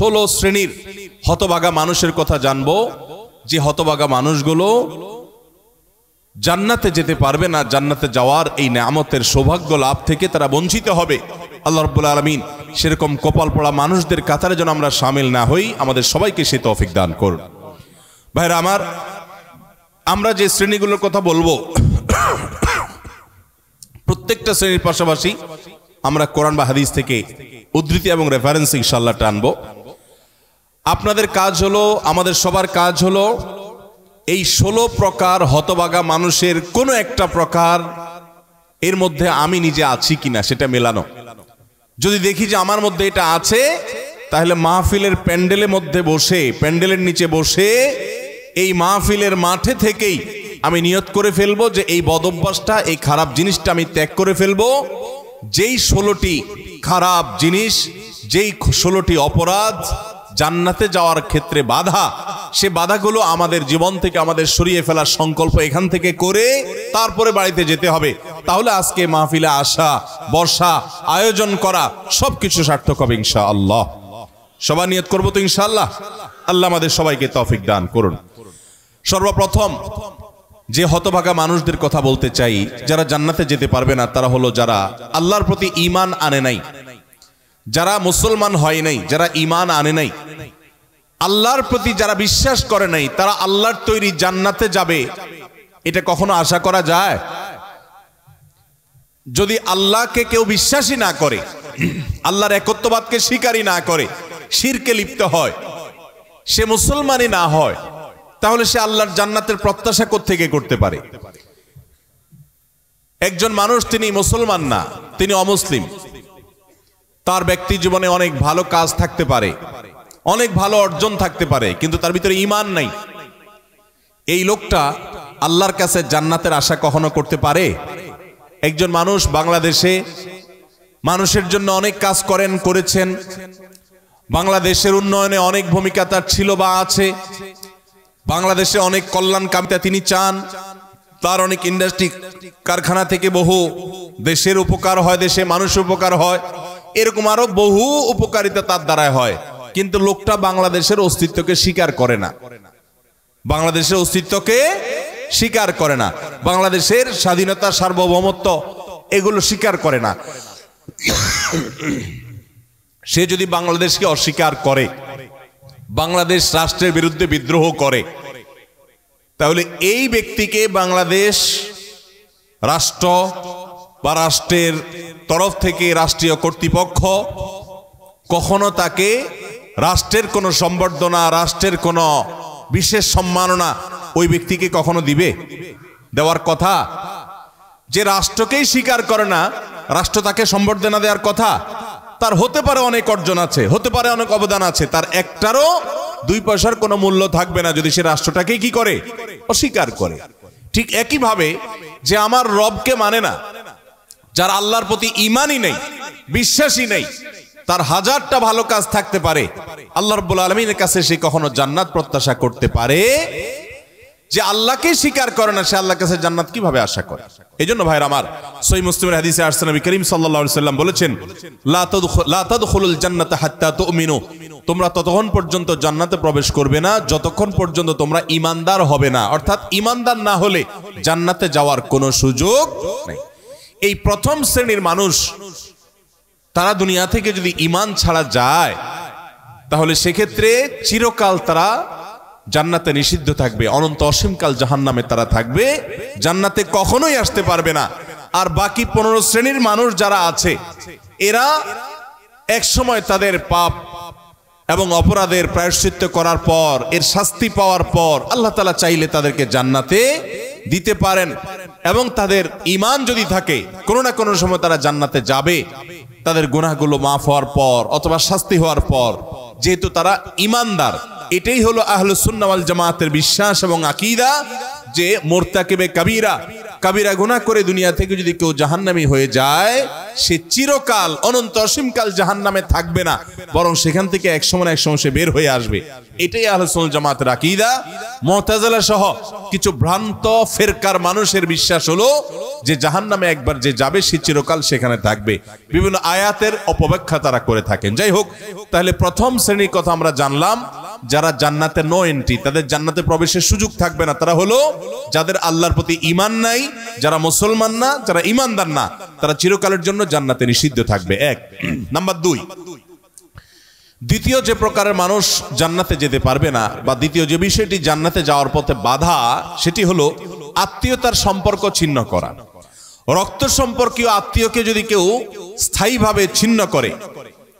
16 শ্রেণীর হতভাগা মানুষের কথা জানবো, যে হতভাগা মানুষগুলো জান্নাতে যেতে পারবে না, জান্নাতে যাওয়ার এই নেয়ামতের সৌভাগ্য লাভ থেকে তারা বঞ্চিত হবে। আল্লাহ রাব্বুল আলামিন সেরকম কপাল পড়া মানুষদের কাতারে যেন আমরা শামিল না হই, আমাদের সবাইকে সে তৌফিক দান করুন। ভাইরা আমার, আমরা যে শ্রেণীগুলোর কথা বলবো প্রত্যেকটা শ্রেণীর পাশাপাশি আমরা কোরআন বা হাদিস থেকে উদ্ধৃতি এবং রেফারেন্স ইনশাআল্লাহ টানবো। আপনাদের কাজ হলো, আমাদের সবার কাজ হলো এই 16 প্রকার হতভাগা মানুষের কোনো একটা প্রকার এর মধ্যে আমি নিজে আছি কিনা সেটা মেলানো। যদি দেখি যে আমার মধ্যে এটা আছে, তাহলে মাহফিলের প্যান্ডেলের মধ্যে বসে, প্যান্ডেলের নিচে বসে এই মাহফিলের মাঠে থেকেই আমি নিয়ত করে ফেলবো যে এই বদঅভ্যাসটা, এই খারাপ জিনিসটা আমি ত্যাগ করে ফেলবো। যেই 16টি খারাপ জিনিস, যেই 16টি অপরাধ জান্নাতে যাওয়ার ক্ষেত্রে বাধা, সে বাধাগুলো আমাদের জীবন থেকে আমাদের সরিয়ে ফেলার সংকল্প এখান থেকে করে তারপরে বাড়িতে যেতে হবে। তাহলে আজকে মাহফিলে আসা, বসা, আয়োজন করা সবকিছু সার্থক হবে ইনশাআল্লাহ। সবাই নিয়ত করবো তো ইনশাআল্লাহ। আল্লাহ আমাদের সবাইকে তৌফিক দান করুন। সর্বপ্রথম যে হতভাগা মানুষদের কথা বলতে চাই, যারা জান্নাতে যেতে পারবে না, তারা হলো যারা আল্লাহর প্রতি ঈমান আনে নাই, যারা মুসলমান হয় নাই, যারা ঈমান আনে নাই, আল্লাহর প্রতি যারা বিশ্বাস করে নাই, তারা আল্লাহর তৈরি জান্নাতে যাবে এটা কখনো আশা করা যায়? যদি আল্লাহকে কেউ বিশ্বাসই না করে, আল্লাহর একত্ববাদকে স্বীকারই না করে, শিরকে লিপ্ত হয়, সে মুসলমানই না হয়, তাহলে সে আল্লাহর জান্নাতের প্রত্যাশা কোত্থেকে করতে পারে? একজন মানুষ তিনি মুসলমান না, তিনি অমুসলিম, তার ব্যক্তি জীবনে অনেক ভালো কাজ থাকতে পারে, অনেক ভালো অর্জন থাকতে পারে, কিন্তু তার ভিতরে ঈমান নাই। এই লোকটা আল্লাহর কাছে জান্নাতের আশা কখনো করতে পারে? একজন মানুষ বাংলাদেশে মানুষের জন্য অনেক কাজ করেছেন, বাংলাদেশের উন্নয়নে অনেক ভূমিকা তার ছিল বা আছে, বাংলাদেশে অনেক কল্যাণ কামিতা তিনি চান, তার অনেক ইন্ডাস্ট্রি কারখানা থেকে বহু দেশের উপকার হয়, দেশে মানুষের উপকার হয়, এরকম আরো বহু উপকারিতা তার দ্বারায় হয়, কিন্তু লোকটা বাংলাদেশের অস্তিত্বকে স্বীকার করে না, বাংলাদেশের অস্তিত্বকে স্বীকার করে না, বাংলাদেশের স্বাধীনতা, সার্বভৌমত্ব এগুলো স্বীকার করে না। সে যদি বাংলাদেশকে অস্বীকার করে, বাংলাদেশ রাষ্ট্রের বিরুদ্ধে বিদ্রোহ করে, তাহলে এই ব্যক্তিকে বাংলাদেশ রাষ্ট্র বা রাষ্ট্রের তরফ থেকে রাষ্ট্রীয় কর্তৃপক্ষ কখনো তাকে রাষ্ট্রের কোনো সম্বর্ধনা, রাষ্ট্রের কোনো বিশেষ সম্মাননা ওই ব্যক্তিকে কখনো দিবে? দেওয়ার কথা। যে রাষ্ট্রকেই স্বীকার করে না, রাষ্ট্র তাকে সম্বর্ধনা দেওয়ার কথা? তার হতে পারে অনেক অর্জন আছে, হতে পারে অনেক অবদান আছে, তার একটারও 2 পয়সার কোনো মূল্য থাকবে না যদি সে রাষ্ট্রটাকেই কি করে? অস্বীকার করে। ঠিক একইভাবে যে আমার রবকে মানে না, যার আল্লাহর প্রতি ঈমানই নেই, বিশ্বাসই নেই, তার হাজারটা ভালো কাজ থাকতে পারে, আল্লাহ রাব্বুল আলামিনের কাছে সে কখনো জান্নাত প্রত্যাশা করতে পারে? যে আল্লাহকে স্বীকার করে না, সে আল্লাহর কাছে জান্নাত কিভাবে আশা করে? এজন্য ভাইরা আমার, সহিহ মুসলিমের হাদিসে আসছে, নবী করিম সাল্লাল্লাহু আলাইহি সাল্লাম বলেছেন, লা তাদখুলুল জান্নাতা হাত্তা তুমিনু, তোমরা ততক্ষণ পর্যন্ত জান্নাতে প্রবেশ করবে না যতক্ষণ পর্যন্ত তোমরা ঈমানদার হবে না। অর্থাৎ ঈমানদার না হলে জান্নাতে যাওয়ার কোনো সুযোগ নেই। এই প্রথম শ্রেণীর মানুষ, তারা দুনিয়া থেকে যদি ঈমান ছাড়া যায়, তাহলে সেক্ষেত্রে চিরকাল তারা জান্নাতে নিষিদ্ধ থাকবে, অনন্ত অসীমকাল জাহান্নামে তারা থাকবে, জান্নাতে কখনোই আসতে পারবে না। আর বাকি 15 শ্রেণীর মানুষ যারা আছে, এরা এক সময় তাদের পাপ এবং অপরাধের প্রায়শ্চিত্ত করার পর, এর শাস্তি পাওয়ার পর আল্লাহ তাআলা চাইলে তাদেরকে জান্নাতে দিতে পারেন, এবং তাদের ঈমান যদি থাকে কোনো না কোনো সময় তারা জান্নাতে যাবে, তাদের গুনাহগুলো মাফ হওয়ার পর অথবা শাস্তি হওয়ার পর, যেহেতু তারা ঈমানদার। এটাই হলো আহলুস সুন্নাহ ওয়াল জামাতের বিশ্বাস এবং আকীদা, যে মুরতাকিবে কাবীরা কাবিরা গুনাহ করে দুনিয়া থেকে যদি কেউ জাহান্নামী হয়ে যায়, সে চিরকাল অনন্ত অসীমকাল জাহান্নামে থাকবে না, বরং সেখান থেকে এক সময় সে বের হয়ে আসবে। এটাই আহলে সুন্নাত জামাতের আকীদা। মুতাজিলা সহ কিছু ভ্রান্ত ফিরকার মানুষের বিশ্বাস হলো যে জাহান্নামে একবার যে যাবে সে চিরকাল সেখানে থাকবে। বিভিন্ন আয়াতের অপব্যাখ্যা তারা করে থাকেন। যাই হোক, তাহলে প্রথম শ্রেণীর কথা আমরা জানলাম, যারা জান্নাতে নো এন্ট্রি, তাদের জান্নাতে প্রবেশের সুযোগ থাকবে না, তারা হলো যাদের আল্লাহর প্রতি ঈমান নাই, যারা মুসলমান না, যারা ঈমানদার না, তারা চিরকালের জন্য জান্নাতে নিষিদ্ধ থাকবে। এক নাম্বার 2, দ্বিতীয় যে প্রকারের মানুষ জান্নাতে যেতে পারবে না, বা দ্বিতীয় যে বিষয়টি জান্নাতে যাওয়ার পথে বাধা, সেটি হলো আত্মীয়তার সম্পর্ক ছিন্ন করা। রক্ত সম্পর্কীয় আত্মীয়কে যদি কেউ স্থায়ীভাবে ছিন্ন করে,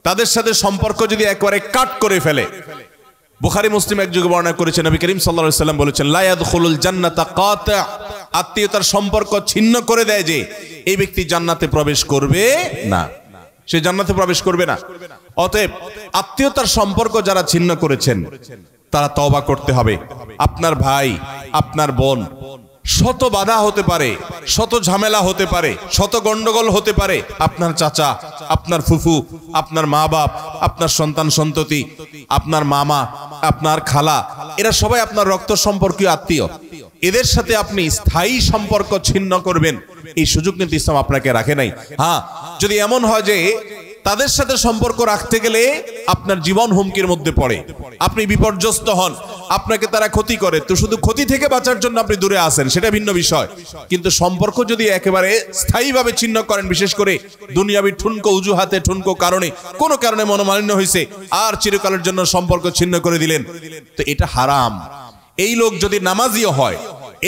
তাদের সাথে সম্পর্ক যদি একবারে কাট করে ফেলে, বুখারী মুসলিম এক যুগে বর্ণনা করেছেন, নবী করিম সাল্লাল্লাহু আলাইহি ওয়াসাল্লাম বলেছেন, লা ইয়াদখুলুল জান্নাতা কাতি', আত্মীয়তার সম্পর্ক ছিন্ন করে দেয় যে এই ব্যক্তি জান্নাতে প্রবেশ করবে না, সে জান্নাতে প্রবেশ করবে না। অতএব আত্মীয়তার সম্পর্ক যারা ছিন্ন করেছেন তারা তওবা করতে হবে। আপনার ভাই, আপনার বোন, শত বাধা হতে পারে, শত ঝামেলা হতে পারে, শত গন্ডগোল হতে পারে, আপনার চাচা, আপনার ফুফু, আপনার মা বাপ, আপনার সন্তান সন্ততি, আপনার মামা, আপনার খালা, এরা সবাই আপনার রক্ত সম্পর্কীয় আত্মীয়। এদের সাথে আপনি স্থায়ী সম্পর্ক ছিন্ন করবেন, এই সুযোগ কিন্তু ইসলাম আপনাকে রাখে নাই। হ্যাঁ, যদি এমন হয় যে তাদের সাথে সম্পর্ক রাখতে গেলে আপনার জীবন হুমকির মধ্যে পড়ে, আপনি বিপর্যস্ত হন, আপনাকে তারা ক্ষতি করে, তো শুধু ক্ষতি থেকে বাঁচার জন্য আপনি দূরে আসেন, সেটা ভিন্ন বিষয়। কিন্তু সম্পর্ক যদি একেবারে স্থায়ীভাবে ছিন্ন করেন, বিশেষ করে দুনিয়াবি ঠুনকো অজুহাতে, ঠুনকো কারণে, কোনো কারণে মনোমালিন্য হয়েছে, আর চিরকালের জন্য সম্পর্ক ছিন্ন করে দিলেন, তো এটা হারাম। এই লোক যদি নামাজিও হয়,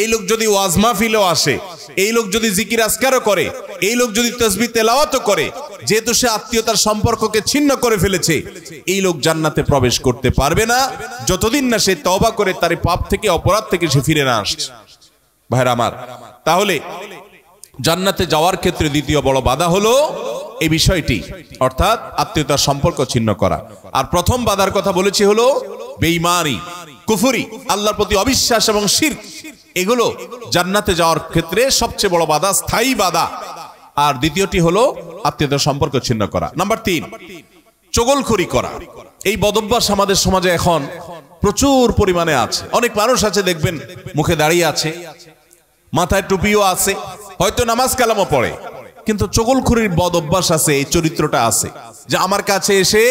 এই লোক যদি ওয়াজ মাহফিলেও আসে, এই লোক যদি জিকির আজকারও করে, এই লোক যদি তাসবিহ তেলাওয়াতও করে, যেহেতু সে আত্মীয়তার সম্পর্ককে ছিন্ন করে ফেলেছে, এই লোক জান্নাতে প্রবেশ করতে পারবে না যতদিন না সে তওবা করে তার পাপ থেকে, অপরাধ থেকে সে ফিরে না আসছে। ভাইরা আমার, তাহলে জান্নাতে যাওয়ার ক্ষেত্রে দ্বিতীয় বড় বাধা হলো এই বিষয়টি, অর্থাৎ আত্মীয়তার সম্পর্ক ছিন্ন করা। আর প্রথম বাধার কথা বলেছি হলো বেঈমানি, কুফরি, আল্লাহর প্রতি অবিশ্বাস এবং শিরক, এগুলো জান্নাতে যাওয়ার ক্ষেত্রে সবচেয়ে বড় বাধা, স্থায়ী বাধা। আর দ্বিতীয়টি হলো আত্মীয়তার সম্পর্ক ছিন্ন করা। নাম্বার 3, চগলখড়ি করা। এই বদভ্যাস আমাদের সমাজে এখন প্রচুর পরিমাণে আছে। অনেক মানুষ আছে দেখবেন মুখে দাঁড়িয়ে আছে, মাথায় টুপিও আছে, হয়তো নামাজ কালামও পড়ে, কিন্তু চগলখড়ির বদভ্যাস আছে, এই চরিত্রটা আছে যে আমার কাছে এসে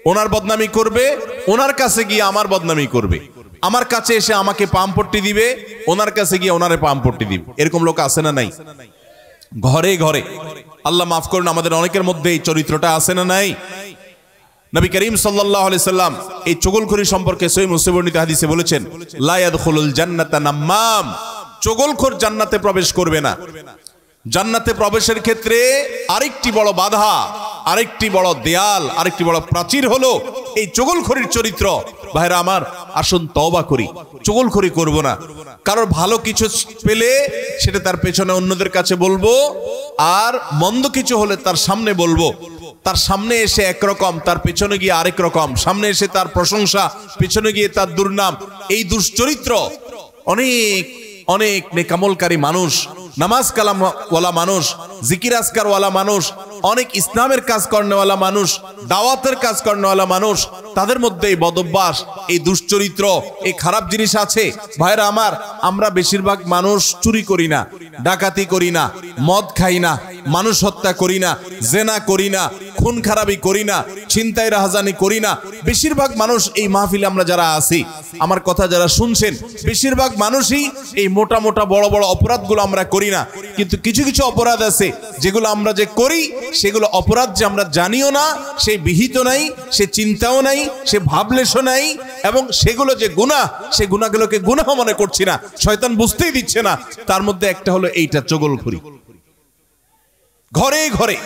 ওনার বদনামি করবে, ওনার কাছে গিয়ে আমার বদনামি করবে, আমার কাছে এসে আমাকে পামপট্টি দিবে, ওনার কাছে গিয়ে ওনারে পামপট্টি দিবে। এরকম লোক আছে না নাই? ঘরে ঘরে, আল্লাহ মাফ করুন, আমাদের অনেকের মধ্যে এই চরিত্রটা আছে না নাই? নবী করিম সাল্লাল্লাহু আলাইহি সাল্লাম এই চগলখড়ি সম্পর্কে সহিহ মুসলিম বর্ণিত হাদিসে বলেছেন, লা ইয়াদখুলুল জান্নাতা নাম্মাম, চগলখড় জান্নাতে প্রবেশ করবে না। জান্নাতে প্রবেশের ক্ষেত্রে আরেকটি বড় বাধা, আরেকটি বড় দেয়াল, আরেকটি বড় প্রাচীর হলো এই চগলখড়ির চরিত্র। ভাইরা আমার, আসুন তওবা করি, চগলখড়ি করব না। কারোর ভালো কিছু পেলে সেটা তার পেছনে অন্যদের কাছে বলবো, আর মন্দ কিছু হলে তার সামনে বলবো। তার সামনে এসে একরকম, তার পেছনে গিয়ে আরেক রকম, সামনে এসে তার প্রশংসা, পেছনে গিয়ে তার দুর্নাম। এই দুশ্চরিত্র অনেক অনেক নেকামলকারী মানুষ, নামাজ কালাম ওয়ালা মানুষ, জিকির আজকার ওয়ালা মানুষ, অনেক ইসলামের কাজ করেওয়ালা মানুষ, দাওয়াতের কাজ করেওয়ালা মানুষ, তাদের মধ্যে এই বদভ্যাস, এই দুশ্চরিত্র, এই খারাপ জিনিস আছে। ভাইরা আমার, আমরা বেশিরভাগ মানুষ চুরি করি না, ডাকাতি করি না, মদ খাই না, মানুষ হত্যা করি না, জেনা করি না, খুন খারাপি করি না, ছিনতাই রাহাজানি করি না। বেশিরভাগ মানুষ এই মাহফিলে আমরা যারা আছি, আমার কথা যারা শুনছেন, বেশিরভাগ মানুষই এই মোটা মোটা বড় বড় অপরাধগুলো আমরা করি না। কিন্তু কিছু কিছু অপরাধ আছে যেগুলো আমরা যে করি, সেগুলো অপরাধ যে আমরা জানিও না, সে বিহিত নাই, সে চিন্তাও নাই, সে ভাবলেশও নাই, এবং সেগুলো যে গুনাহ, সে গুনাহগুলোকে গুনাহ মনে করছি না, শয়তান বুঝতেই দিচ্ছে না। তার মধ্যে একটা হলো এইটা, চগলখড়ি। ঘরে ঘরে,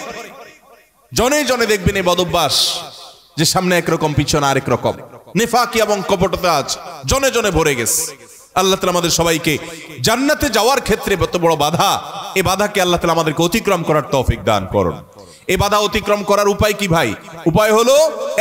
জনে জনে দেখবেন এই বদভ্যাস, যে সামনে একরকম, পিছনে আরেক রকম, নেফাকি এবং কপটতা জনে জনে ভরে গেছে। আল্লাহ তাআলা আমাদের সবাইকে জান্নাতে যাওয়ার ক্ষেত্রে কত বড় বাধা, এই বাধাকে আল্লাহ তাআলা আমাদেরকে অতিক্রম করার তৌফিক দান করুন। এই বাধা অতিক্রম করার উপায় কি ভাই? উপায় হলো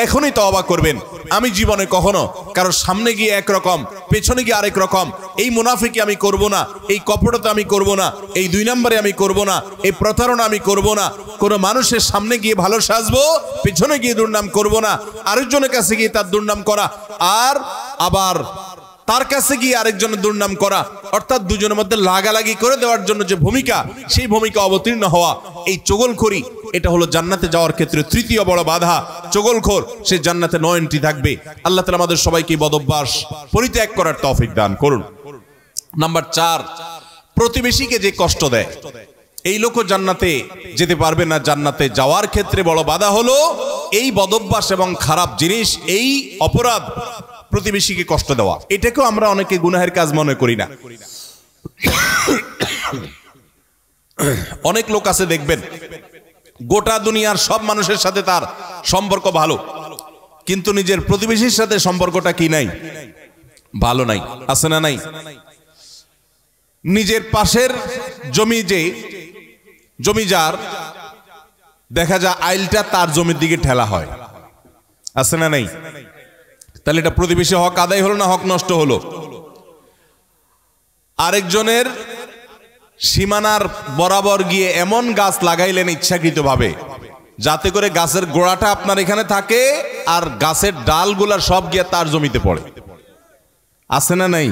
এখনই তওবা করবেন। আমি জীবনে কখনো কারোর সামনে গিয়ে একরকম, পেছনে গিয়ে আরেক রকম, এই মুনাফিকি আমি করব না, এই কপটতা আমি করব না, এই 2 নম্বরে আমি করব না, এই প্রতারণা আমি করব না, কোনো মানুষের সামনে গিয়ে ভালো সাজবো, পেছনে গিয়ে দুর্নাম করব না, আরেকজনের কাছে গিয়ে তার দুর্নাম করা, আর আবার তার কাছে গিয়ে আরেকজনের দুর্নাম করা, অর্থাৎ দুজনের মধ্যে লাগালাগি করে দেওয়ার জন্য যে ভূমিকা, সেই ভূমিকা অবতীর্ণ হওয়া, এই চগলখড়ি, এটা হলো জান্নাতে যাওয়ার ক্ষেত্রে তৃতীয় বড় বাধা। চগলখোর সে জান্নাতে নো এন্ট্রি থাকবে। আল্লাহ তাআলা আমাদের সবাইকে বদঅভ্যাস পরিত্যাগ করার তৌফিক দান করুন। নাম্বার 4, প্রতিবেশীকে যে কষ্ট দেয়, এই লোকও জান্নাতে যেতে পারবে না। জান্নাতে যাওয়ার ক্ষেত্রে বড় বাধা হলো এই বদঅভ্যাস এবং খারাপ জিনিস, এই অপরাধ, প্রতিবেশীকে কষ্ট দেওয়া। এটাকেও আমরা অনেকে গুনাহের কাজ মনে করি না। অনেক লোক আছে দেখবেন গোটা দুনিয়ার সব মানুষের সাথে তার সম্পর্ক ভালো, কিন্তু নিজের প্রতিবেশীর সাথে সম্পর্কটা কি নাই? ভালো নাই। আছে না নাই? নিজের পাশের জমি যার, দেখা যায় আইলটা তার জমির দিকে ঠেলা হয়। আছে না নাই? তাহলে এটা প্রতিবেশী হক আদায় হলো না হক নষ্ট হলো? আরেকজনের সীমানার বরাবর গিয়ে এমন গাছ লাগাইলেন ইচ্ছাকৃতভাবে, যাতে করে গাছের গোড়াটা আপনার এখানে থাকে আর গাছের ডালগুলা সব গিয়ে তার জমিতে পড়ে। আছে না নাই?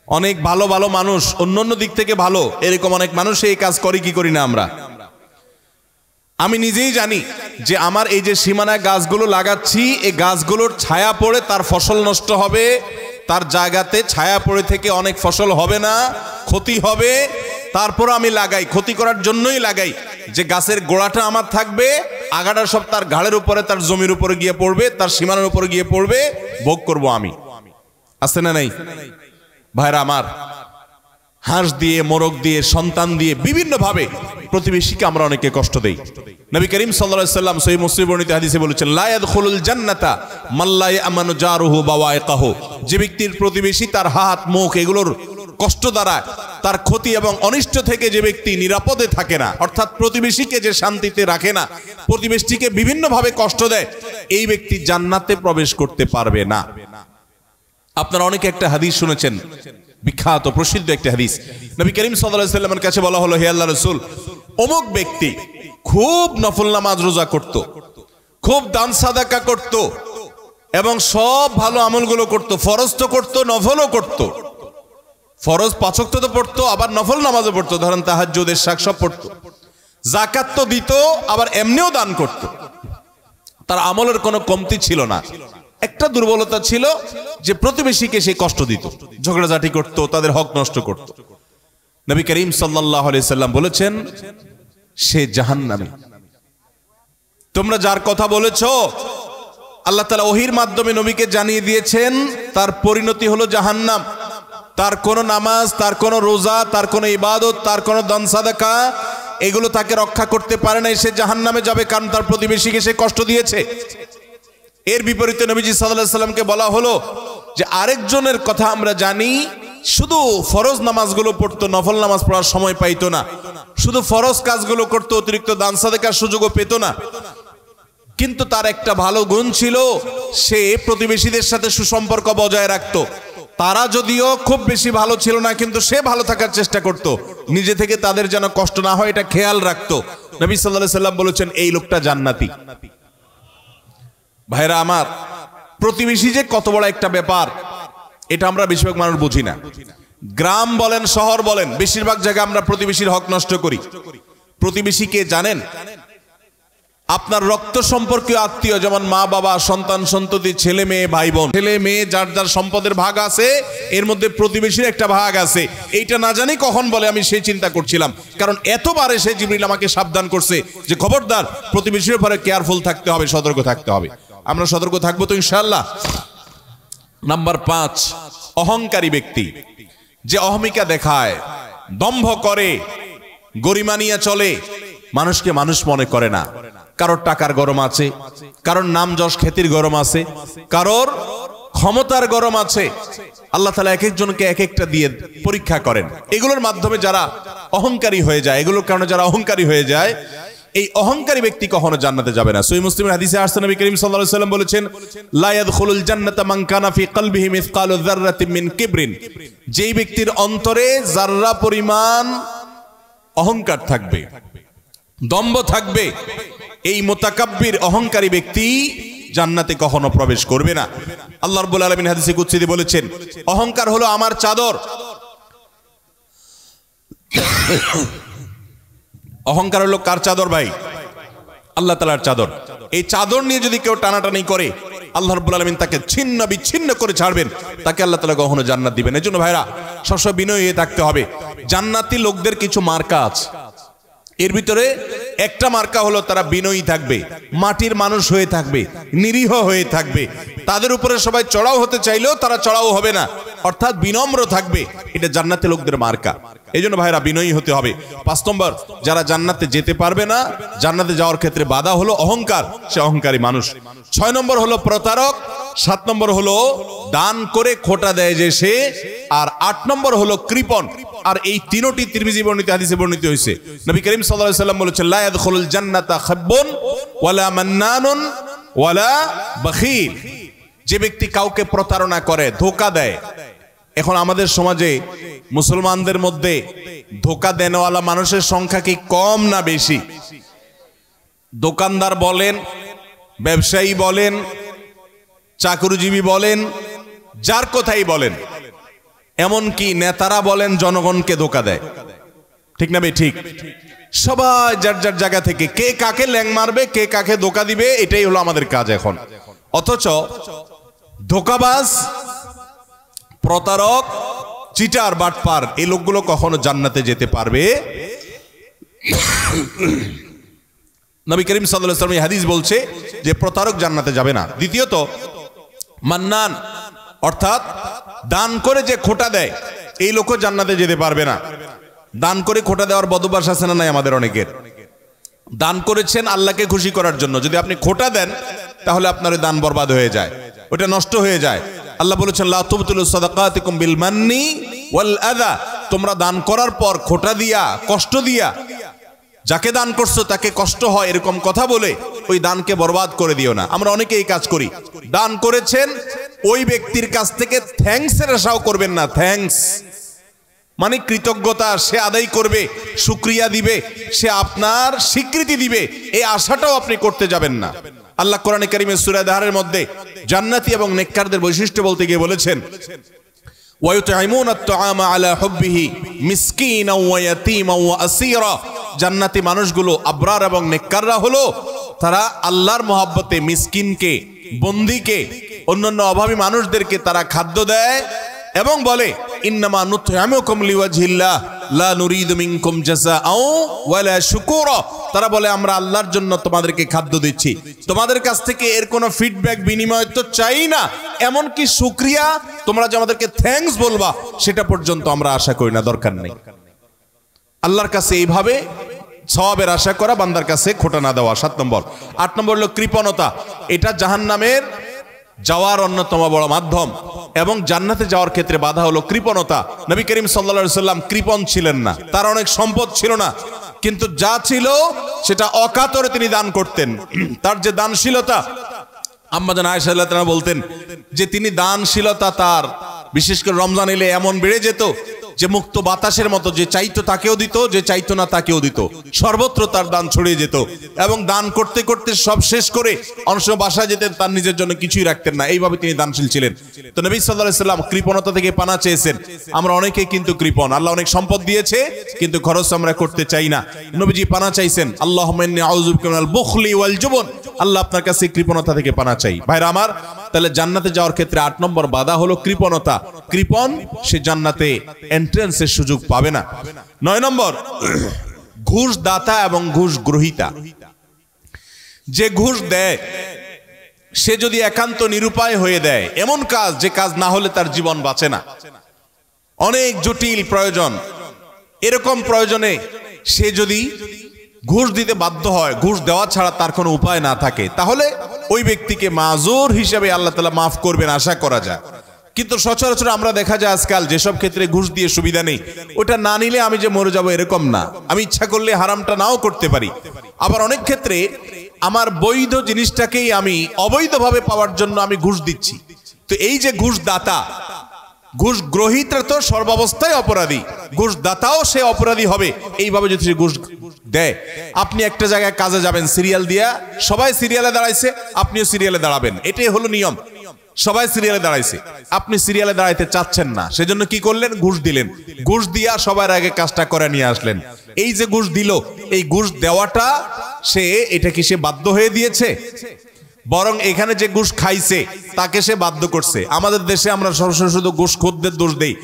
অনেক ভালো ভালো মানুষ, অন্যান্য দিক থেকে ভালো, এরকম অনেক মানুষ এই কাজ করি কি করি না আমরা? আমি নিজেই জানি যে আমার এই যে সীমানায় গাছগুলো লাগাচ্ছি, এই গাছগুলোর ছায়া পড়ে তার ফসল নষ্ট হবে, তার জায়গাতে ছায়া পড়ে থেকে অনেক ফসল হবে না, ক্ষতি হবে। তারপর আমি লাগাই, ক্ষতি করার জন্যই লাগাই, যে গাছের গোড়াটা আমার থাকবে, আগাটা সব তার ঘাড়ের উপরে, তার জমির উপরে গিয়ে পড়বে, তার সীমানার উপরে গিয়ে পড়বে, ভোগ করব আমি। আছে না নাই? ভাইরা আমার, হাঁস দিয়ে, মোরগ দিয়ে, সন্তান দিয়ে, বিভিন্ন ভাবে প্রতিবেশীকে আমরা অনেকে কষ্ট দেই। নবী করিম সাল্লাল্লাহু আলাইহি ওয়াসাল্লাম সহিহ মুসলিম বর্ণিত হাদিসে বলেছেন, লা ইয়াদখুলুল জান্নাতা মান লা ইয়ামানু জারুহু বাওয়াইকাহু। যে ব্যক্তির প্রতিবেশী তার হাত, মুখ এগুলোর কষ্ট দ্বারা, তার ক্ষতি এবং অনিষ্ট থেকে যে ব্যক্তি নিরাপদে থাকে না, অর্থাৎ প্রতিবেশীকে যে শান্তিতে রাখে না, প্রতিবেশীকে বিভিন্ন ভাবে কষ্ট দেয়, এই ব্যক্তি জান্নাতে প্রবেশ করতে পারবে না। আপনারা অনেকে একটা হাদিস শুনেছেন, বিখ্যাত প্রসিদ্ধ একটা হাদিস। নবী করিম সাল্লাল্লাহু আলাইহি ওয়াসাল্লামের কাছে বলা হলো, হে আল্লাহর রাসূল, অমুক ব্যক্তি খুব নফল নামাজ রোজা করত, খুব দান সাদাকা করত, এবং সব ভালো আমলগুলো করত, ফরজ তো করত, নফলও করত। ফরজ 5 ওয়াক্ত তো পড়তো, আবার নফল নামাজও পড়তো, ধরেন তাহাজ্জুদ, ইশরাক সব পড়তো, যাকাত তো দিত, আবার এমনিও দান করত। তার আমলের কোনো কমতি ছিল না। একটা দুর্বলতা ছিল যে প্রতিবেশীকে সে কষ্ট দিত, ঝগড়াঝাটি করত, তাদের হক নষ্ট করত। নবী করিম সাল্লাল্লাহু আলাইহি সাল্লাম বলেছেন, সে জাহান্নামী। তোমরা যার কথা বলেছো, আল্লাহ তাআলা ওহীর মাধ্যমে নবীকে জানিয়ে দিয়েছেন, তার পরিণতি হলো জাহান্নাম। তার কোনো নামাজ, তার কোনো রোজা, তার কোনো ইবাদত, তার কোনো দান সাদাকা, এগুলো তাকে রক্ষা করতে পারে না, সে জাহান্নামে যাবে, কারণ তার প্রতিবেশীকে সে কষ্ট দিয়েছে। এর বিপরীতে নবীজি সাল্লাল্লাহু আলাইহি সাল্লামকে বলা হলো যে আরেকজনের কথা আমরা জানি, শুধু ফরজ নামাজগুলো পড়তো, নফল নামাজ পড়ার সময় পাইতো না, শুধু ফরজ কাজগুলো করতো, অতিরিক্ত দান সাদাকার সুযোগও পেত না, কিন্তু তার একটা ভালো গুণ ছিল, সে প্রতিবেশীদের সাথে সুসম্পর্ক বজায় রাখতো। তারা যদিও খুব বেশি ভালো ছিল না, কিন্তু সে ভালো থাকার চেষ্টা করত, নিজে থেকে তাদের যেন কষ্ট না হয় এটা খেয়াল রাখতো। নবী সাল্লাল্লাহু আলাইহি সাল্লাম বলেছেন, এই লোকটা জান্নাতি। ভাইরা আমার, প্রতিবেশী যে কত বড় একটা ব্যাপার, এটা আমরা বেশিরভাগ মানুষ বুঝি না। গ্রাম বলেন, শহর বলেন, বেশিরভাগ জায়গায় আমরা প্রতিবেশীর হক নষ্ট করি। প্রতিবেশী কে জানেন? আপনার রক্ত সম্পর্কীয় আত্মীয়, যেমন মা বাবা, সন্তান সন্ততি, ছেলে মেয়ে, ভাই বোন, ছেলে মেয়ে যার যার সম্পদের ভাগ আছে, এর মধ্যে প্রতিবেশীর একটা ভাগ আছে। এইটা না জানি কখন বলে আমি সেই চিন্তা করছিলাম, কারণ এতবার এসে জিবরিল আমাকে সাবধান করছে যে খবরদার, প্রতিবেশীর উপরে কেয়ারফুল থাকতে হবে, সতর্ক থাকতে হবে। আমরা সতর্ক থাকবো তো ইনশাআল্লাহ। নাম্বার 5, অহংকারী ব্যক্তি, যে অহমিকা দেখায়, দম্ভ করে, গরিমা নিয়ে চলে, মানুষকে মানুষ মনে করে না। কারোর টাকার গরম আছে, কারোর নাম যশ খ্যাতির গরম আছে, কারোর ক্ষমতার গরম আছে। আল্লাহ তাআলা এক একজনকে এক একটা দিয়ে পরীক্ষা করেন। এগুলোর মাধ্যমে যারা অহংকারী হয়ে যায়, এগুলোর কারণে যারা অহংকারী হয়ে যায়, এই অহংকারী ব্যক্তি কখনো জান্নাতে যাবে না। সহিহ মুসলিমের হাদিসে আসছে নবী করিম সাল্লাল্লাহু আলাইহি ওয়াসাল্লাম বলেছেন, লা ইয়াদখুলুল জান্নাতা মান কানা ফি কলবিহি মিসকালু যাররাতিন মিন কিবরিন। যেই ব্যক্তির অন্তরে যাররা পরিমাণ অহংকার থাকবে, দম্ভ থাকবে, এই মুতাকাব্বির অহংকারী ব্যক্তি জান্নাতে কখনো প্রবেশ করবে না। আল্লাহ রাব্বুল আলামিন হাদিসে কুদসিতে বলেছেন, অহংকার হলো আমার চাদর। অহংকার হলো কার চাদর ভাই? আল্লাহ তাআলার চাদর। এই চাদর নিয়ে যদি কেউ টানাটানি করে, আল্লাহ রাব্বুল আলামিন তাকে ছিন্ন বিচ্ছিন্ন করে ছাড়বেন, তাকে আল্লাহ তাআলা কখনো জান্নাত দিবেন। এজন্য ভাইরা সবসময় বিনয়ী হয়ে থাকতে হবে। জান্নাতি লোকদের কিছু মার্কা আছে, এর ভিতরে একটা মার্কা হলো তারা বিনয়ী থাকবে, মাটির মানুষ হয়ে থাকবে, নিরীহ হয়ে থাকবে। তাদের উপরে সবাই চড়াও হতে চাইলেও তারা চড়াও হবে না, অর্থাৎ বিনম্র থাকবে। এটা জান্নাতি লোকদের মার্কা। এই জন্য ভাইরা বিনয়ী হতে হবে। 5 নম্বর, যারা জান্নাতে যেতে পারবে না, জান্নাতে যাওয়ার ক্ষেত্রে বাধা হলো অহংকার, সে অহংকারী মানুষ। 6 নম্বর হলো প্রতারক। 7 নম্বর হলো দান করে খোটা দেয় যে সে। আর 8 নম্বর হলো কৃপণ। আর এই তিনটি তিরমিজি বর্ণিত হাদিসে বর্ণিত হয়েছে। নবী করিম সাল্লাল্লাহু আলাইহি ওয়াসাল্লাম বলেছেন, লা ইয়াদখুলুল জান্নাতা খাব্বুন ওয়ালা মান্নানুন ওয়ালা বাখিল। যে ব্যক্তি কাউকে প্রতারণা করে, ধোঁকা দেয়। এখন আমাদের সমাজে মুসলমানদের মধ্যে ধোঁকা দেনওয়ালা মানুষের সংখ্যা কি কম না বেশি? দোকানদার বলেন, ব্যবসায়ী বলেন, চাকরিজীবী বলেন, যার কথাই বলেন, এমনকি নেতারা বলেন, জনগণকে ধোঁকা দেয়। ঠিক না ভাই? ঠিক। সবাই যার যার জায়গা থেকে কে কাকে ল্যাং মারবে, কে কাকে ধোঁকা দিবে, এটাই হলো আমাদের কাজ এখন। অথচ ধোঁকাবাজ, প্রতারক, চিটার, বাটপার, এই লোকগুলো কখনো জান্নাতে যেতে পারবে। নবী করিম সাল্লাল্লাহু আলাইহি ওয়াসাল্লাম এই হাদিস বলছে যে প্রতারক জান্নাতে যাবে না। দ্বিতীয়ত, মান্নান, অর্থাৎ দান করে যে খোটা দেয়, এই লোকও জান্নাতে যেতে পারবে না। দান করে খোটা দেওয়ার বদভ্যাস আছে না নাই আমাদের অনেকের? দান করেছেন আল্লাহকে খুশি করার জন্য, যদি আপনি খোটা দেন তাহলে আপনার দান বরবাদ হয়ে যায়, ওটা নষ্ট হয়ে যায়। আল্লাহ বলেছেন, লা তুবতিলু সাদাকাতিকুম বিল মান্নি ওয়াল আযা। তোমরা দান করার পর খোটা দিয়া, কষ্ট দিয়া, যাকে দান করছো তাকে কষ্ট হয় এরকম কথা বলে ওই দানকে বরবাদ করে দিও না। আমরা অনেকে এই কাজ করি। দান করেছেন, ওই ব্যক্তির কাছ থেকে থ্যাঙ্কসের আশাও করবেন না। থ্যাঙ্কস মানে কৃতজ্ঞতা সে আদায় করবে, শুকরিয়া দিবে, সে আপনার স্বীকৃতি দিবে, এই আশাটাও আপনি করতে যাবেন না। আল্লাহ কোরআনে কারীমের সূরা দাহরের মধ্যে জান্নাতি এবং নেককারদের বৈশিষ্ট্য বলতে গিয়ে বলেছেন, ওয়ায়ুতঈমুনা আত-তাআমা আলা হুব্বিহি মিসকিনাও ওয়া ইয়াতীমান ওয়া আসীরা। জান্নাতি মানুষগুলো, আবরার এবং নেককাররা হলো তারা আল্লাহর মহব্বতে মিসকিনকে, বন্দীকে, অন্যান্য অভাবী মানুষদেরকে তারা খাদ্য দেয় এবং বলে, ইন্নামা নুতঈমুকুম লিওয়াজহিল্লাহ লা নুরিদু মিনকুম জাযাআও ওয়ালা শুকুরা। তারা বলে, আমরা আল্লাহর জন্য তোমাদেরকে খাদ্য দিচ্ছি, তোমাদের কাছ থেকে এর কোনো ফিডব্যাক, বিনিময় তো চাই না, এমনকি শুকরিয়া, তোমরা যে আমাদেরকে থ্যাঙ্কস বলবা সেটা পর্যন্ত আমরা আশা করি না, দরকার নেই। আল্লাহর কাছে এইভাবে সওয়াবের আশা করা, বান্দার কাছে খোটা না দেওয়া। 7 নম্বর। 8 নম্বর হলো কৃপণতা। এটা জাহান্নামের যাওয়ার অন্যতম বড় মাধ্যম এবং জান্নাতে যাওয়ার ক্ষেত্রে বাধা হলো কৃপণতা। নবী করিম সাল্লাল্লাহু আলাইহি ওয়াসাল্লাম কৃপণ ছিলেন না, তার অনেক সম্পদ ছিল না, কিন্তু যা ছিল সেটা অকাতরে তিনি দান করতেন। তার যে দানশীলতা, আম্মা জান আয়েশা রাদিয়াল্লাহু তাআলা বলতেন যে তিনি দানশীলতা তার, বিশেষ করে রমজান এলে এমন বেড়ে যেত যে মুক্ত বাতাসের মতো, যে চাইতো তাকেও দিত, যে চাইতো না তাকেও দিত, সর্বত্র তার দান ছড়িয়ে যেত। এবং দান করতে করতে সব শেষ করে অনেক সময় বাসায় যেতেন, তার নিজের জন্য কিছুই রাখতেন না। এইভাবে তিনি দানশীল ছিলেন। তো নবী সাল্লাল্লাহু আলাইহি ওয়াসাল্লাম কৃপণতা থেকে পানা চেয়েছেন। আমরা অনেকেই কিন্তু কৃপণ, আল্লাহ অনেক সম্পদ দিয়েছে কিন্তু খরচ আমরা করতে চাই না। নবীজি পানা চাইছেন, আল্লাহুম্মা ইন্নী আউযু বিকা মিনাল বুখলি ওয়াল জুবন। আল্লাহ আপনার কাছে কৃপণতা থেকে পানা চাই। ভাইরা আমার, তাহলে জান্নাতে যাওয়ার ক্ষেত্রে 8 নম্বর বাধা হলো কৃপণতা। কৃপণ, সে জান্নাতে এন্ট্রান্সের সুযোগ পাবে না। 9 নম্বর, ঘুষ দাতা এবং ঘুষ গ্রহীতা। যে ঘুষ দেয় সে যদি একান্ত নিরুপায় হয়ে দেয়, এমন কাজ যে কাজ না হলে তার জীবন বাঁচে না, অনেক জটিল প্রয়োজন, এরকম প্রয়োজনে সে যদি ঘুষ দিতে বাধ্য হয়, ঘুষ দেওয়া ছাড়া তার কোনো উপায় না থাকে, তাহলে ওই ব্যক্তিকে মাজুর হিসেবে আল্লাহ তাআলা মাফ করবেন আশা করা যায়। কিন্তু সচরাচর আমরা দেখা যায় আজকাল যেসব ক্ষেত্রে ঘুষ দিয়ে সুবিধা নেই, ওটা না নিলে আমি যে মরে যাব এরকম না, আমি ইচ্ছা করলে হারামটা নাও করতে পারি। আবার অনেক ক্ষেত্রে আমার বৈধ জিনিসটাকেই আমি অবৈধভাবে পাওয়ার জন্য আমি ঘুষ দিচ্ছি। তো এই যে ঘুষ দাতা, ঘুষ গ্রহীতা তো সর্বাবস্থায় অপরাধী, ঘুষ দাতাও সে অপরাধী হবে এইভাবে যদি সে ঘুষ দেয়। আপনি একটা জায়গায় কাজে যাবেন সিরিয়াল দিয়া, সবাই সিরিয়ালে দাঁড়াইছে, আপনিও সিরিয়ালে দাঁড়াবেন, এটাই হলো নিয়ম। সবাই সিরিয়ালে দাঁড়াইছে, আপনি সিরিয়ালে দাঁড়াইতে চাচ্ছেন না, সেজন্য কি করলেন? ঘুষ দিলেন। ঘুষ দিয়া সবার আগে কাজটা করে নিয়ে আসলেন। এই যে ঘুষ দিল, এই ঘুষ দেওয়াটা সে এটা কি সে বাধ্য হয়ে দিয়েছে? বরং এখানে যে ঘুষ খাইছে তাকে সে বাধ্য করছে। আমাদের দেশে আমরা সরাসরি শুধু ঘুষখোরদের দোষ দেই।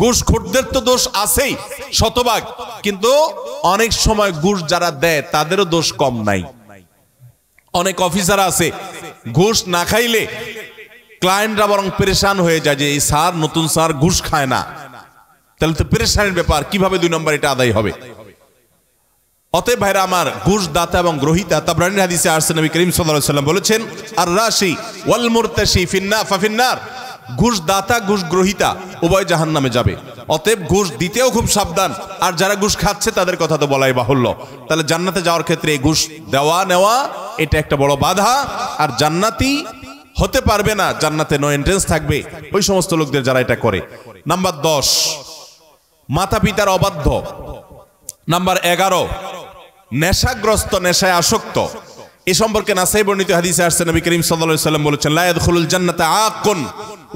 ঘুষখোরদের তো দোষ আছেই শতভাগ, কিন্তু অনেক সময় ঘুষ যারা দেয় তাদেরও দোষ কম নাই। অনেক অফিসার আছে ঘুষ না খাইলে ক্লায়েন্টরা বরং পেরেশান হয়ে যায় যে এই স্যার, নতুন স্যার ঘুষ খায় না, তাহলে তো পেরেশানের ব্যাপার, কিভাবে 2 নম্বর এটা আদায় হবে। অতএব ভাইরা আমার, ঘুষ দাতা এবং গ্রহীতা, তাবরানী হাদিসে আসছে নবী করিম সাল্লাল্লাহু আলাইহি ওয়াসাল্লাম বলেছেন, আর রাশি ওয়াল মুরতাশি ফিন্নার, ঘুষ দাতা ঘুষ গ্রহীতা উভয় জাহান্নামে যাবে। অতএব ঘুষ দিতেও খুব সাবধান, আর যারা ঘুষ খাচ্ছে তাদের কথা তো বলাই বাহুল্য। তাহলে জান্নাতে যাওয়ার ক্ষেত্রে ঘুষ দেওয়া নেওয়া এটা একটা বড় বাধা। আর জান্নাতি হতে পারবে না, জান্নাতে নো এন্ট্রেন্স থাকবে ওই সমস্ত লোকদের যারা এটা করে। নাম্বার 10, মাতা পিতার অবাধ্য। নাম্বার 11, নেশাগ্রস্ত, নেশায় আসক্ত। এই সম্পর্কে নাসাই বর্ণিত হাদিসে আসছে নবী করিম সাল্লাল্লাহু আলাইহি ওয়াসাল্লাম বলেছেন, লা ইয়াদখুলুল জান্নাতা আকুন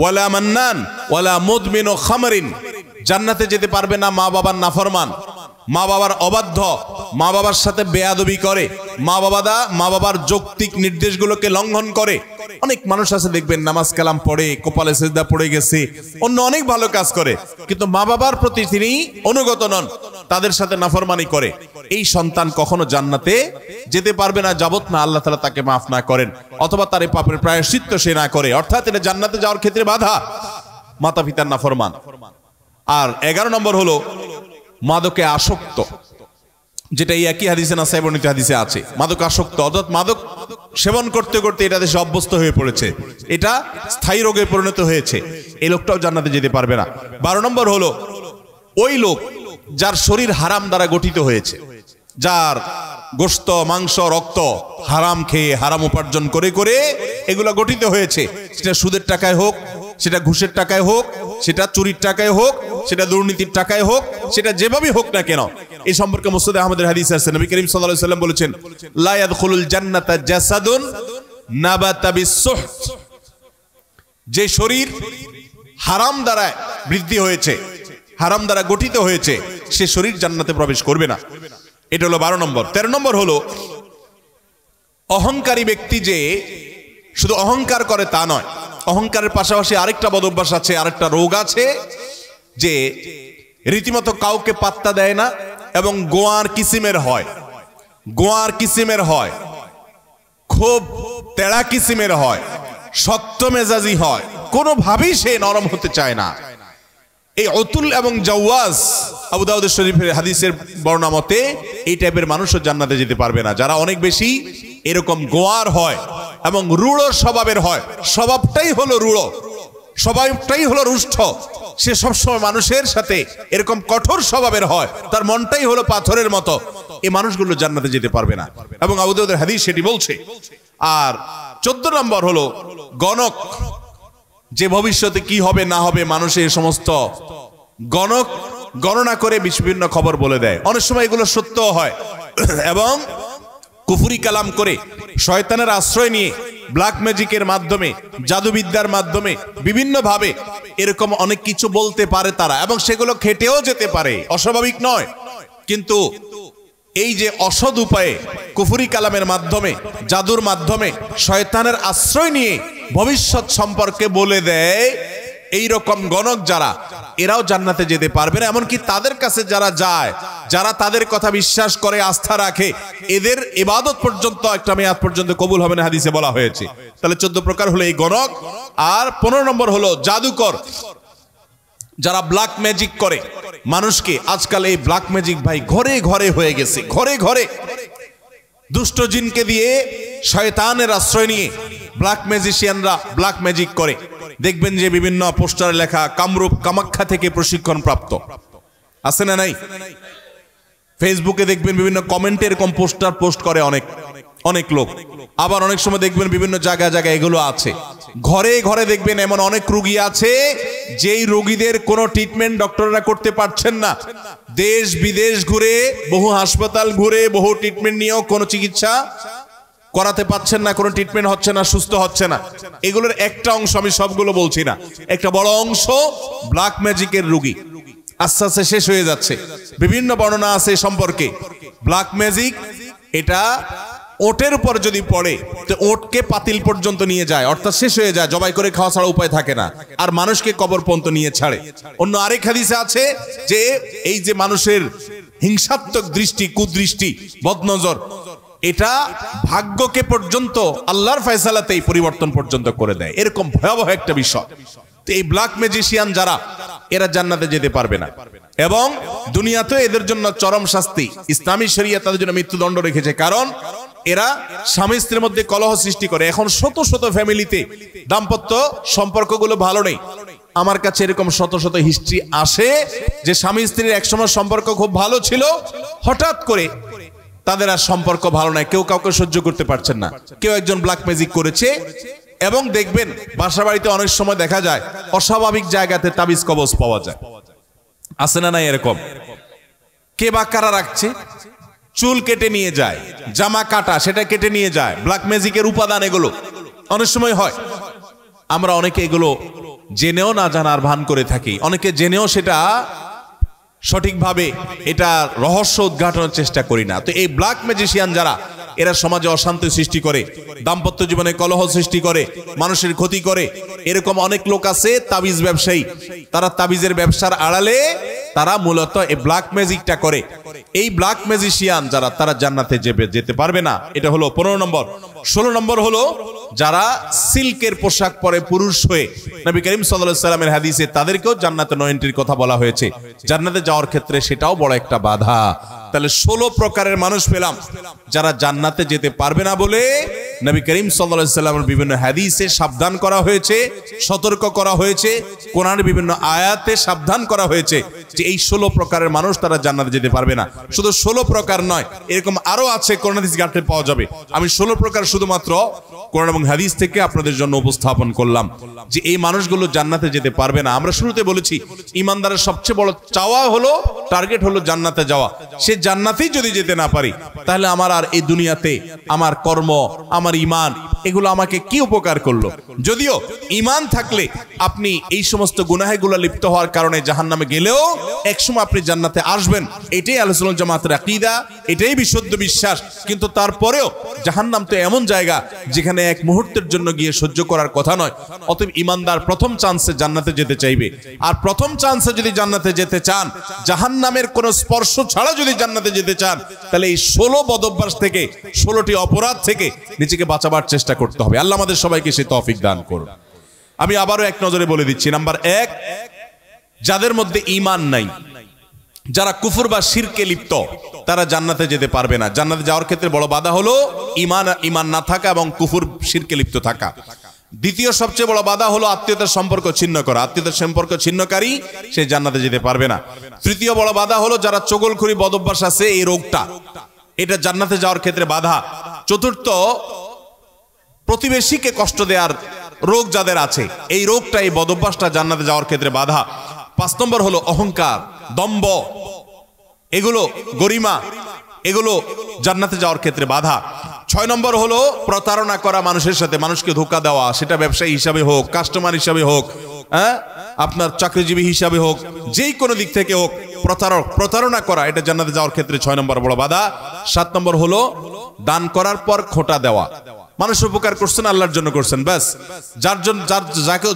ওয়ালা মান্নান ওয়ালা মুদমিনু খামরিন। জান্নাতে যেতে পারবে না মা বাবার নাফরমান, মা বাবার অবাধ্য, মা বাবার সাথে বেয়াদবি করে, মা বাবার যৌক্তিক নির্দেশগুলোকে লঙ্ঘন করে। অনেক মানুষ আছে দেখবেন নামাজ কালাম পড়ে, কপালে সিজদা পড়ে গেছে, অন্য অনেক ভালো কাজ করে, কিন্তু মা বাবার প্রতি তিনি অনুগত নন, তাদের সাথে নাফরমানি করে। এই সন্তান কখনো জান্নাতে যেতে পারবে না যাবত না আল্লাহ তাআলা তাকে মাফ না করেন, অথবা তার এই পাপের প্রায়শ্চিত্ত সে না করে। অর্থাৎ এটা জান্নাতে যাওয়ার ক্ষেত্রে বাধা, মাতা পিতার নাফরমান। আর 11 নম্বর হলো মাদকে আসক্ত, যেটা এই একই হাদিসে নাসাই বর্ণিত হাদিসে আছে। মাদক আসক্ত অর্থাৎ মাদক সেবন করতে করতে এটা দেশে অভ্যস্ত হয়ে পড়েছে, এটা স্থায়ী রোগে পরিণত হয়েছে, এই লোকটাও জান্নাতে যেতে পারবে না। 12 নম্বর হলো ওই লোক যার শরীর হারাম দ্বারা গঠিত হয়েছে, যার গোশত, মাংস, রক্ত হারাম খেয়ে, হারাম উপার্জন করে করে এগুলো গঠিত হয়েছে। সেটা সুদের টাকায় হোক, সেটা ঘুষের টাকায় হোক, সেটা চুরির টাকায় হোক, সেটা দুর্নীতির টাকায় হোক, সেটা যেভাবেই হোক না কেন। এই সম্পর্কে মুসনাদ আহমদের হাদিস আছে, নবী করিম সাল্লাল্লাহু আলাইহি ওয়াসাল্লাম বলেছেন, লা ইয়াদখুলুল জান্নাতা জাসাদুন নাবাতা বিসসুহত। যে শরীর হারাম দ্বারা বৃদ্ধি হয়েছে, হারাম দ্বারা গঠিত হয়েছে, সে শরীর জান্নাতে প্রবেশ করবে না। এটা হলো 12 নম্বর। 13 নম্বর হলো অহংকারী ব্যক্তি, যে শুধু অহংকার করে তা নয়, অহংকারের পাশাপাশি আরেকটা বদ অভ্যাস আছে, আরেকটা রোগ আছে, যে রীতিমতো কাউকে পাত্তা দেয় না এবং গোয়ার কিসিমের হয়, গোয়ার কিসিমের হয়, খুব তেড়া কিসিমের হয়, শক্ত মেজাজি হয়, কোনোভাবেই সে নরম হতে চায় না। এই অতুল এবং জাওয়াজ, আবু দাউদ শরীফের হাদিসের বর্ণনা মতে এই টাইপের মানুষও জান্নাতে যেতে পারবে না, যারা অনেক বেশি এরকম গোয়ার হয় এবং রূঢ় স্বভাবের হয়। স্বভাবটাই হলো রূঢ়, স্বভাবটাই হলো রুষ্ট, সে সবসময় মানুষের সাথে এরকম কঠোর স্বভাবের হয়, তার মনটাই হলো পাথরের মতো। এই মানুষগুলো জান্নাতে যেতে পারবে না, এবং আবু দাউদের হাদিস সেটি বলছে। আর 14 নম্বর হলো গণক, যে ভবিষ্যতে কি হবে না হবে মানুষের সমস্ত গণনা করে বিভিন্ন খবর বলে দেয়। অনেক সময় এগুলো সত্য হয়, এবং কুফরি কালাম করে, শয়তানের আশ্রয় নিয়ে, ব্ল্যাক ম্যাজিকের মাধ্যমে, জাদুবিদ্যার মাধ্যমে বিভিন্ন ভাবে এরকম অনেক কিছু বলতে পারে তারা, এবং সেগুলো খেটেও যেতে পারে, অস্বাভাবিক নয়। কিন্তু এই যে অসৎ উপায়ে কুফরি কালামের মাধ্যমে, জাদুর মাধ্যমে, শয়তানের আশ্রয় নিয়ে ভবিষ্যৎ সম্পর্কে বলে দেয়, এই রকম গণক যারা, এরাও জান্নাতে যেতে পারবে না। এমনকি তাদের কাছে যারা যায়, যারা তাদের কথা বিশ্বাস করে, আস্থা রাখে, এদের ইবাদত পর্যন্ত একটা মেয়াদ পর্যন্ত কবুল হবে না, হাদিসে বলা হয়েছে। তাহলে 14 প্রকার হলো এই গণক। আর 15 নম্বর হলো জাদুকর, যারা ব্ল্যাক ম্যাজিক করে মানুষকে। আজকাল এই ব্ল্যাক ম্যাজিক ভাই ঘরে ঘরে হয়ে গেছে, ঘরে ঘরে দুষ্ট জিনকে দিয়ে, শয়তানের আশ্রয় নিয়ে ব্ল্যাক ম্যাজিশিয়ানরা ব্ল্যাক ম্যাজিক করে, দেখবেন যে বিভিন্ন পোস্টারে লেখা কামরূপ কামাখ্যা থেকে প্রশিক্ষণ প্রাপ্ত, আছে না নাই? ফেসবুকে দেখবেন বিভিন্ন কমেন্টে এরকম পোস্টার পোস্ট করে অনেক লোক। আবার অনেক সময় দেখবেন বিভিন্ন জায়গায় এগুলো আছে। ঘরে ঘরে দেখবেন এমন অনেক রোগী আছে যেই রোগীদের কোনো ট্রিটমেন্ট ডক্টররা করতে পারছেন না। দেশ বিদেশ ঘুরে, বহু হাসপাতাল ঘুরে, বহু ট্রিটমেন্ট নিয়েও কোনো চিকিৎসা করাতে পারছেন না, কোনো ট্রিটমেন্ট হচ্ছে না, সুস্থ হচ্ছে না। এগুলোর একটা অংশ, আমি সবগুলো বলছি না, একটা বড় অংশ ব্ল্যাক ম্যাজিকের রোগী আস্তে আস্তে শেষ হয়ে যাচ্ছে। বিভিন্ন বর্ণনা আছে সম্পর্কে। ব্ল্যাক ম্যাজিক এটা ওটের উপর যদি পড়ে তো ওটকে পাতিল পর্যন্ত নিয়ে যায়, অর্থাৎ শেষ হয়ে যায়, জবাই করে খাওয়া ছাড়া উপায় থাকে না, আর মানুষকে কবর পর্যন্ত নিয়ে ছাড়ে। অন্য আরেক হাদিসে আছে যে এই যে মানুষের হিংসাত্মক দৃষ্টি, কুদৃষ্টি, বদনজর, এটা ভাগ্যকে পর্যন্ত আল্লাহর ফয়সালাতেই পরিবর্তন পর্যন্ত করে দেয়। এরকম ভয়াবহ একটা বিষয়। তো এই ব্ল্যাক ম্যাজিশিয়ান যারা, এরা জান্নাতে যেতে পারবে না, এবং দুনিয়াতে এদের জন্য চরম শাস্তি। ইসলামী শরিয়ত তাদের জন্য মৃত্যুদণ্ড রেখেছে, কারণ এরা স্বামী স্ত্রীর মধ্যে কলহ সৃষ্টি করে। এখন শত শত ফ্যামিলিতে দাম্পত্য সম্পর্কগুলো ভালো নেই। আমার কাছে এরকম শত শত হিস্ট্রি আসে যে স্বামী স্ত্রীর একসময় সম্পর্ক খুব ভালো ছিল, হঠাৎ করে তাদের আর সম্পর্ক ভালো নাই, কেউ কাউকে সহ্য করতে পারছেন না, কেউ একজন ব্ল্যাক ম্যাজিক করেছে। এবং দেখবেন বাসা বাড়িতে অনেক সময় দেখা যায় অস্বাভাবিক জায়গাতে তাবিজ কবজ পাওয়া যায়, আছে না নাই? এরকম কে বা কারা রাখছে, চুল কেটে নিয়ে যায়, জামা কাটা সেটা কেটে নিয়ে যায়, ব্ল্যাক ম্যাজিকের উপাদান এগুলো অনেক সময় হয়। আমরা অনেকে এগুলো জেনেও না জানার ভান করে থাকি, অনেকে জেনেও সেটা সঠিকভাবে এটা রহস্য উদ্ঘাটনের চেষ্টা করি না। তো এই ব্ল্যাক ম্যাজিশিয়ান যারা, এরা সমাজে অশান্তি সৃষ্টি করে, দাম্পত্য জীবনে কলহ সৃষ্টি করে, মানুষের ক্ষতি করে। এরকম অনেক লোক আছে তাবিজ ব্যবসায়ী, তারা তাবিজের ব্যবসার আড়ালে তারা মূলত এই ব্ল্যাক ম্যাজিকটা করে। এই ব্ল্যাক ম্যাজিশিয়ান যারা, তারা জান্নাতে যেতে পারবে না। এটা হলো 15 নম্বর। 16 নম্বর হলো যারা সিল্কের পোশাক পরে পুরুষ হয়ে, নবী করিম সাল্লাল্লাহু আলাইহি সাল্লামের হাদিসে তাদেরকেও জান্নাতে নো এন্ট্রির কথা বলা হয়েছে। জান্নাতে যাওয়ার ক্ষেত্রে সেটাও বড় একটা বাধা। তাহলে 16 প্রকারের মানুষ পেলাম যারা জান্নাতে যেতে পারবে না বলে নবী করিম সাল্লাল্লাহু আলাইহি সাল্লামের বিভিন্ন হাদিসে সাবধান করা হয়েছে, সতর্ক করা হয়েছে, কোরআনের বিভিন্ন আয়াতে সাবধান করা হয়েছে যে এই 16 প্রকারের মানুষ তারা জান্নাতে যেতে পারবে না। শুধু 16 প্রকার নয়, এরকম আরো আছে, কোরআন হাদিস ঘাটলে পাওয়া যাবে। আমি 16 প্রকার শুধুমাত্র কোরআন এবং হাদিস থেকে আপনাদের জন্য উপস্থাপন করলাম যে এই মানুষগুলো জান্নাতে যেতে পারবে না। আমরা শুরুতে বলেছি ইমানদারের সবচেয়ে বড় চাওয়া হলো, টার্গেট হলো জান্নাতে যাওয়া। সে জান্নাতেই যদি যেতে না পারি, তাহলে আমার আর এই দুনিয়াতে আমার কর্ম, আমার ঈমান, এগুলো আমাকে কি উপকার করলো? যদিও ঈমান থাকলে আপনি এই সমস্ত গুনাহগুলো লিপ্ত হওয়ার কারণে জাহান্নামে গেলেও একসময় আপনি জান্নাতে আসবেন, এটাই আহলে সুন্নাত জামাতের আকীদা, এটাই বিশুদ্ধ বিশ্বাস। কিন্তু তারপরেও জাহান্নাম তো এমন জায়গা যেখানে এক মুহূর্তের জন্য গিয়ে সহ্য করার কথা নয়। অতএব ঈমানদার প্রথম চান্সে জান্নাতে যেতে চাইবে। আর প্রথম চান্সে যদি জান্নাতে যেতে চান, জাহান্নামের কোনো স্পর্শ ছাড়া যদি জান্নাতে যেতে চান, তাহলে এই 16 বদঅভ্যাস থেকে, 16টি অপরাধ থেকে নিজেকে বাঁচাবার চেষ্টা করতে হবে। আল্লাহ আমাদের সবাইকে সেই তৌফিক দান করুন। আমি আবারও এক নজরে বলে দিচ্ছি। নাম্বার 1, যাদের মধ্যে ঈমান নাই, যারা কুফর বা শিরকে লিপ্ত, তারা জান্নাতে যেতে পারবে না। জান্নাতে যাওয়ার ক্ষেত্রে বড় বাধা হলো ঈমান না থাকা এবং কুফর শিরকে লিপ্ত থাকা। দ্বিতীয় সবচেয়ে বড় বাধা হলো আত্মীয়তার সম্পর্ক ছিন্ন করা। আত্মীয়তার সম্পর্ক ছিন্নকারী সে জান্নাতে যেতে পারবে না। তৃতীয় বড় বাধা হলো যারা চগলখড়ি বদঅভ্যাস আছে, এই রোগটা, এটা জান্নাতে যাওয়ার ক্ষেত্রে বাধা। চতুর্থ, প্রতিবেশীকে কষ্ট দেওয়ার রোগ যাদের আছে, এই রোগটা, এই বদঅভ্যাসটা জান্নাতে যাওয়ার ক্ষেত্রে বাধা। 5 নম্বর হলো অহংকার, দম্ভ, এগুলো গরিমা, এগুলো জান্নাতে যাওয়ার ক্ষেত্রে বাধা। 6 নম্বর হলো প্রতারণা করা মানুষের সাথে, মানুষকে ধোঁকা দেওয়া, সেটা ব্যবসায়ী হিসাবে হোক, কাস্টমার হিসাবে হোক, আপনার চাকরিজীবী হিসাবে হোক, যেই কোনো দিক থেকে হোক, প্রতারণা করা, এটা জান্নাতে যাওয়ার ক্ষেত্রে 6 নম্বর বড় বাধা। 7 নম্বর হলো দান করার পর খোঁটা দেওয়া। মানুষ উপকার করছেন, আল্লাহর জন্য করছেন, ব্যাস,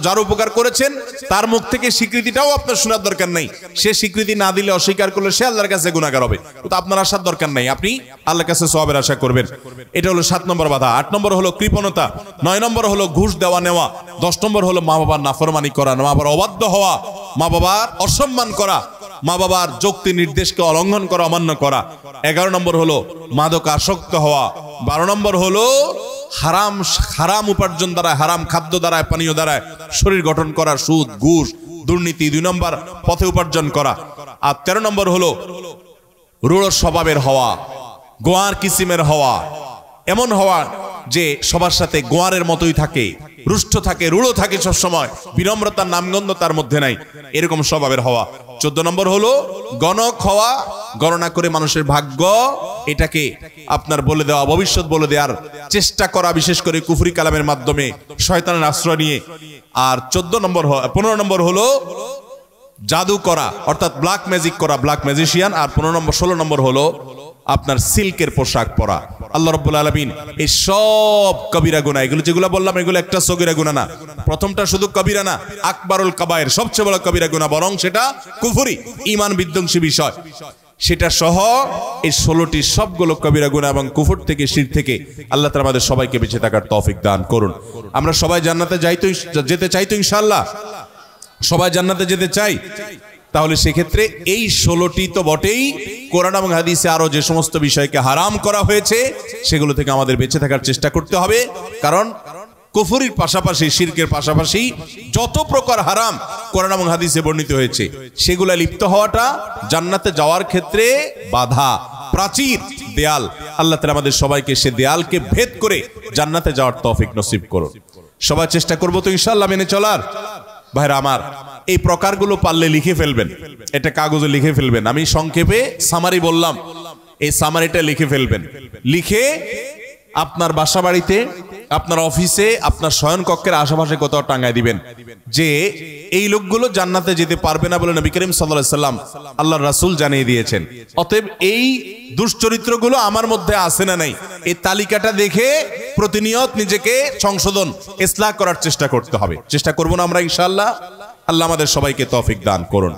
যার উপকার করেছেন তার মুখ থেকে স্বীকৃতিটাও আপনার শোনার দরকার নাই। সে স্বীকৃতি না দিলে, অস্বীকার করলে সে আল্লাহর কাছে গুনাহগার হবে। তো আপনার আসার দরকার নাই, আপনি আল্লাহর কাছে সওয়াবের আশা করবেন। এটা হলো 7 নম্বর বাধা। 8 নম্বর হলো কৃপণতা। 9 নম্বর হলো ঘুষ দেওয়া নেওয়া। 10 নম্বর হলো মা বাবার নাফরমানি করা, মা বাবার অবাধ্য হওয়া, মা বাবার অসম্মান করা, মা বাবার যুক্তি নির্দেশকে অলঙ্ঘন করা, অমান্য করা। 11 নম্বর হলো মাদক আসক্ত হওয়া। 12 নম্বর হলো হারাম হারাম উপার্জন দ্বারা, হারাম খাদ্য দ্বারা, পানীয় দ্বারা শরীর গঠন করা, সুদ, ঘুষ, দুর্নীতি, 2 নম্বর পথে উপার্জন করা। আর 13 নম্বর হলো রূঢ় স্বভাবের হওয়া, গোয়ার কিসিমের হওয়া, এমন হওয়া যে সবার সাথে গোয়ারের মতোই থাকে, রুষ্ট থাকে, রূঢ় থাকে, সবসময় বিনম্রতার নামগন্ধ তার মধ্যে নাই, এরকম স্বভাবের হওয়া। 14 নম্বর হলো গণক হওয়া, গণনা করে মানুষের ভাগ্য এটাকে আপনার বলে দেওয়া, ভবিষ্যৎ বলে দেওয়ার চেষ্টা করা, বিশেষ করে কুফরি কালামের মাধ্যমে, শয়তানের আশ্রয় নিয়ে। আর 15 নম্বর হলো জাদু করা, অর্থাৎ ব্ল্যাক ম্যাজিক করা, ব্ল্যাক ম্যাজিশিয়ান। আর 16 নম্বর হলো আপনার সিল্কের পোশাক পরা। আল্লাহ রাব্বুল আলামিন এই সব কবিরা গুনাহ, এগুলো যেগুলো বললাম, এগুলো একটা সগীরা গুনাহ না। প্রথমটা শুধু কবিরা না, আকবারুল কাবায়ের, সবচেয়ে বড় কবিরা গুনাহ, বরং সেটা কুফরি, ঈমান বিধ্বংসী বিষয়। সেটা সহ এই 16টি সবগুলো কবিরা গুনাহ এবং কুফর থেকে, শিরক থেকে আল্লাহ তাআলা আমাদের সবাইকে বেঁচে থাকার তৌফিক দান করুন। আমরা সবাই জান্নাতে যেতে চাই তো ইনশাআল্লাহ? সবাই জান্নাতে যেতে চাই। তাহলে সেক্ষেত্রে এই 16টি তো বটেই, কোরআন এবং হাদিসে আরো যে সমস্ত বিষয়কে হারাম করা হয়েছে সেগুলো থেকে আমাদের বেঁচে থাকার চেষ্টা করতে হবে। কারণ কুফরির পাশাপাশি, শিরকের পাশাপাশি যত প্রকার হারাম কোরআন এবং হাদিসে বর্ণিত হয়েছে, সেগুলা লিপ্ত হওয়াটা জান্নাতে যাওয়ার ক্ষেত্রে বাধা, প্রাচীর, দেয়াল। আল্লাহ তাআলা আমাদের সবাইকে সে দেয়ালকে ভেদ করে জান্নাতে যাওয়ার তৌফিক নসিব করুন। সবাই চেষ্টা করবো তো ইনশাআল্লাহ মেনে চলার। ভাইরা আমার, এই প্রকারগুলো পারলে লিখে ফেলবেন, এটা কাগজে লিখে ফেলবেন। আমি সংক্ষেপে সামারি বললাম, এই সামারিটা লিখে ফেলবেন। লিখে আপনার বাসা বাড়িতে, আপনার অফিসে, আপনার শয়নকক্ষের আশেপাশে কোথাও টাঙায় দিবেন যে এই লোকগুলো জান্নাতে যেতে পারবে না বলে নবী করিম সাল্লাল্লাহু আলাইহি সাল্লাম, আল্লাহর রাসূল জানিয়ে দিয়েছেন। অতএব এই দুশ্চরিত্রগুলো আমার মধ্যে আছে না নাই, এই তালিকাটা দেখে প্রতিনিয়ত নিজেকে সংশোধন, ইসলাহ করার চেষ্টা করতে হবে। চেষ্টা করব না আমরা ইনশাআল্লাহ? আল্লাহ আমাদের সবাইকে তৌফিক দান করুন।